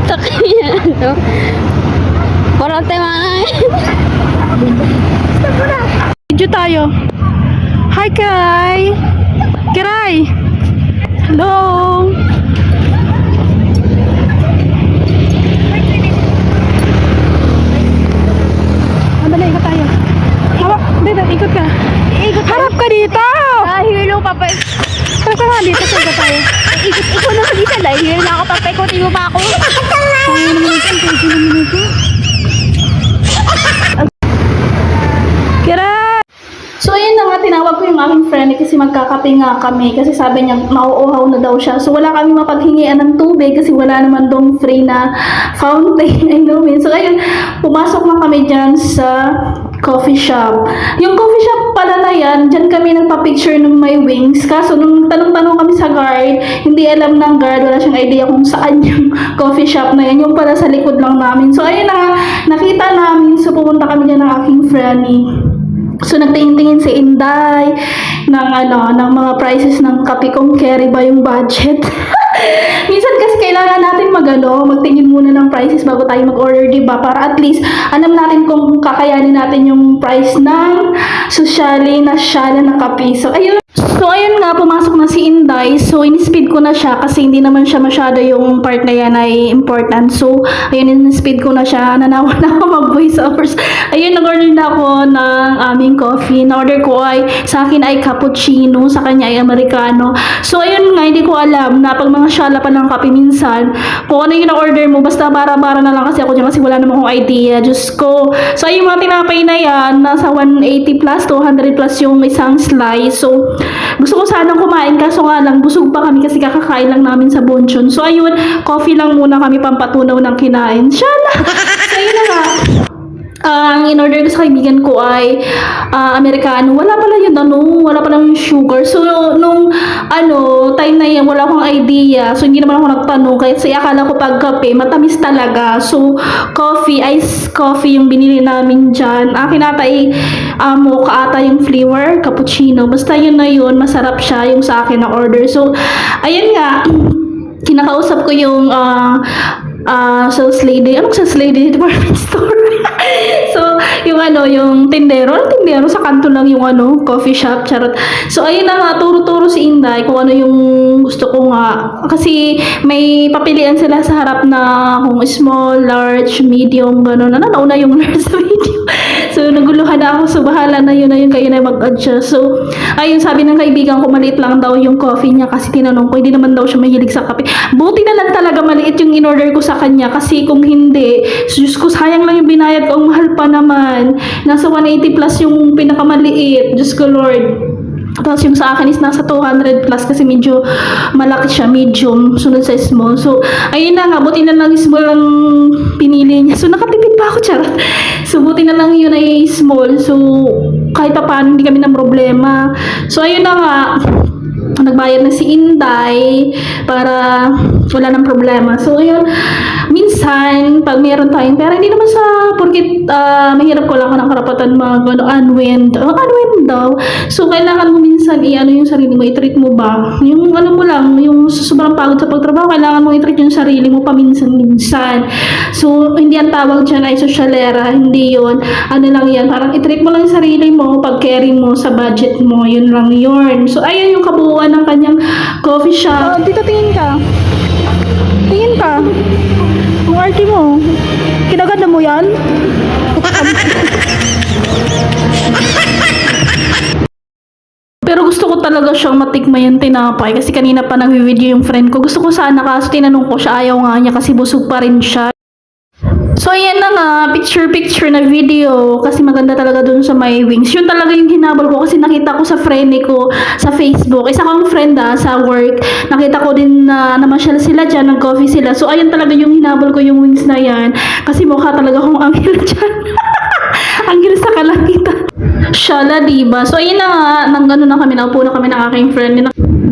Takaya ano? Parang tayo video tayo. Hi Kai! Kiray! Hello! Madali, ikot tayo. Hawak, dito, ikot ka. Ikot harap ka dito! Hilo papay. Harap ka nga dito, ikot tayo. Ikaw na mag-isa dahil hilo na ako papay. Ikutin mo pa ako. Ay, naman ito, ang pwede naman ito. Kiray! So ayun na nga, tinawag ko yung aking friend kasi magkakape nga kami kasi sabi niya mauuhaw na daw siya. So wala kami mapaghingian ng tubig kasi wala naman dong free na fountain. I know it. So ayun, pumasok na kami dyan sa coffee shop. Yung coffee shop pala na yan, dyan kami nagpa-picture ng may wings. Kaso nung tanong-tanong kami sa guard, hindi alam ng guard, wala siyang idea kung saan yung coffee shop na yan. Yung pala sa likod lang namin. So ayun na nga, nakita namin. So pupunta kami dyan ng aking friend. So nagtingin-tingin si Inday ng ng mga prices ng kape kung carry ba yung budget. Minsan kasi kailangan natin magtingin muna ng prices bago tayo mag-order, di ba? Para at least alam natin kung kakayanin natin yung price ng socially na siya na kape. So ayun nga, pumasok na si Inday. So in-speed ko na siya kasi hindi naman siya masyado yung part na yan ay important. So ayun, in-speed ko na siya. Nanawa na ako mag-voice overs. Ayun, nag-order na ako ng aming coffee. Na-order ko sa akin ay cappuccino, sa kanya ay americano. So ayun nga, hindi ko alam na pag mga syala pa ng kape minsan, kung ano yung na-order mo, basta bara-bara na lang kasi ako dyan kasi wala naman akong idea. Diyos ko. So ayun, mga tinapay na yan, nasa 180 plus, 200 plus yung isang slice. So gusto ko sanang kumain kaso nga lang busog pa kami kasi kakakain lang namin sa Bonchon. So ayun, coffee lang muna kami pampatunaw ng kinain. Shala! So ayun na nga. Ang in-order ko sa kaibigan ko ay americano. Wala pala yun, wala pala yung sugar. So, nung time na yan, wala akong idea. So, hindi naman ako nagtanong. Kasi akala ko pag kape, matamis talaga. So, iced coffee yung binili namin dyan. Akin ata ay mocha ata yung flavor, cappuccino. Basta yun na yun, masarap siya yung sa akin na order. So, ayun nga, kinakausap ko yung sales lady. Anong sales lady? Department store. So, yung tindero sa kanto lang yung coffee shop, charot. So, ayun na nga, turo-turo si Inday kung ano yung gusto ko nga. Kasi, may papilian sila sa harap na kung small, large, medium, gano'n. Nauna yung large sa medium. So, naguluhan na ako. So, bahala na yun, kayo na mag-adjust. So, ayun, sabi ng kaibigan ko, maliit lang daw yung coffee niya kasi tinanong ko, hindi naman daw siya mahilig sa kape. Buti na lang talaga maliit yung in-order ko sa kanya kasi kung hindi, Diyos ko, sayang lang yung binayad ko. Ang mahal pa naman. Nasa 180 plus yung pinakamaliit. Diyos ko, Lord. Tapos yung sa akin is nasa 200 plus kasi medyo malaki siya, medium, sunod sa small. So, ayun na nga, buti na lang small ang pinili niya. So, nakatipid pa ako, charot. So, buti na lang yun ay small. So, kahit pa paano, hindi kami ng problema. So, ayun na nga, nagbayad na si Inday para wala ng problema. So, ayun, minsan, pag mayroon tayong pera, hindi naman sa porkit mahirap ko lang ng karapatan unwind daw. So, kailangan mo minsan yung sarili mo, i-treat mo ba? Yung mo lang, yung sobrang pagod sa pagtrabaho, kailangan mo i-treat yung sarili mo paminsan-minsan. So, hindi ang tawag dyan ay sosyalera, hindi yun. Lang yan, parang i-treat mo lang yung sarili mo, pag-carry mo sa budget mo, yun lang yun. So, ayun yung kabuuan ng kanyang coffee shop. Dito tingin ka. Tingin ka. Ang arte mo. Kinaganda mo yan? Pero gusto ko talaga siyang matikman yung tinapay kasi kanina pa nag-video yung friend ko. Gusto ko sana kaso tinanong ko siya, ayaw nga niya kasi busog pa rin siya. So, ayan na nga, picture na video kasi maganda talaga dun sa may wings. Yun talaga yung hinabol ko kasi nakita ko sa friend ko sa Facebook. Isa kong friend sa work. Nakita ko din na namasyal sila dyan, nag-coffee sila. So, ayun talaga yung hinabol ko yung wings na yan. Kasi mukha talaga akong anghel dyan. Anghel sa kalangitan. Shala, diba? So, ayun na nga, na kami, naupo na kami ng aking friend.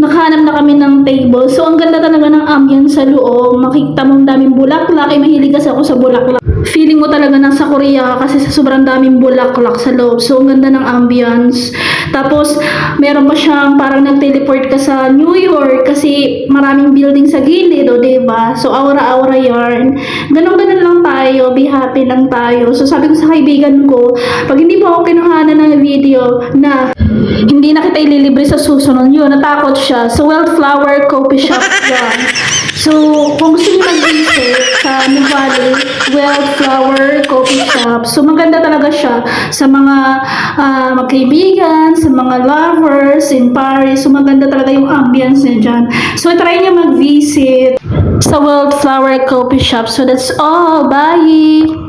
Nakahanap na kami ng table. So, ang ganda talaga ng ambience sa loob. Makikita mo ang daming bulaklak. Mahilig kasi ako sa bulaklak. Feeling mo talaga nasa Korea ka kasi sa sobrang daming bulaklak sa loob. So, ang ganda ng ambience. Tapos, meron pa siyang parang nag-teleport ka sa New York kasi maraming building sa gilid, o diba? So, aura-aura yarn. Ganon-ganon lang tayo. Be happy lang tayo. So, sabi ko sa kaibigan ko, pag hindi mo ako kinuhanan ng video na hindi na kita ililibre sa susunod, yun, natakot siya. So, Wildflower Coffee Shop yan. So, kung gusto niyo mag-visit sa Nuvali, Wildflower Coffee Shop. So, maganda talaga siya sa mga magkaibigan, sa mga lovers in Paris. So, maganda talaga yung ambience niya dyan. So, try niyo mag-visit sa Wildflower Coffee Shop. So, that's all. Bye!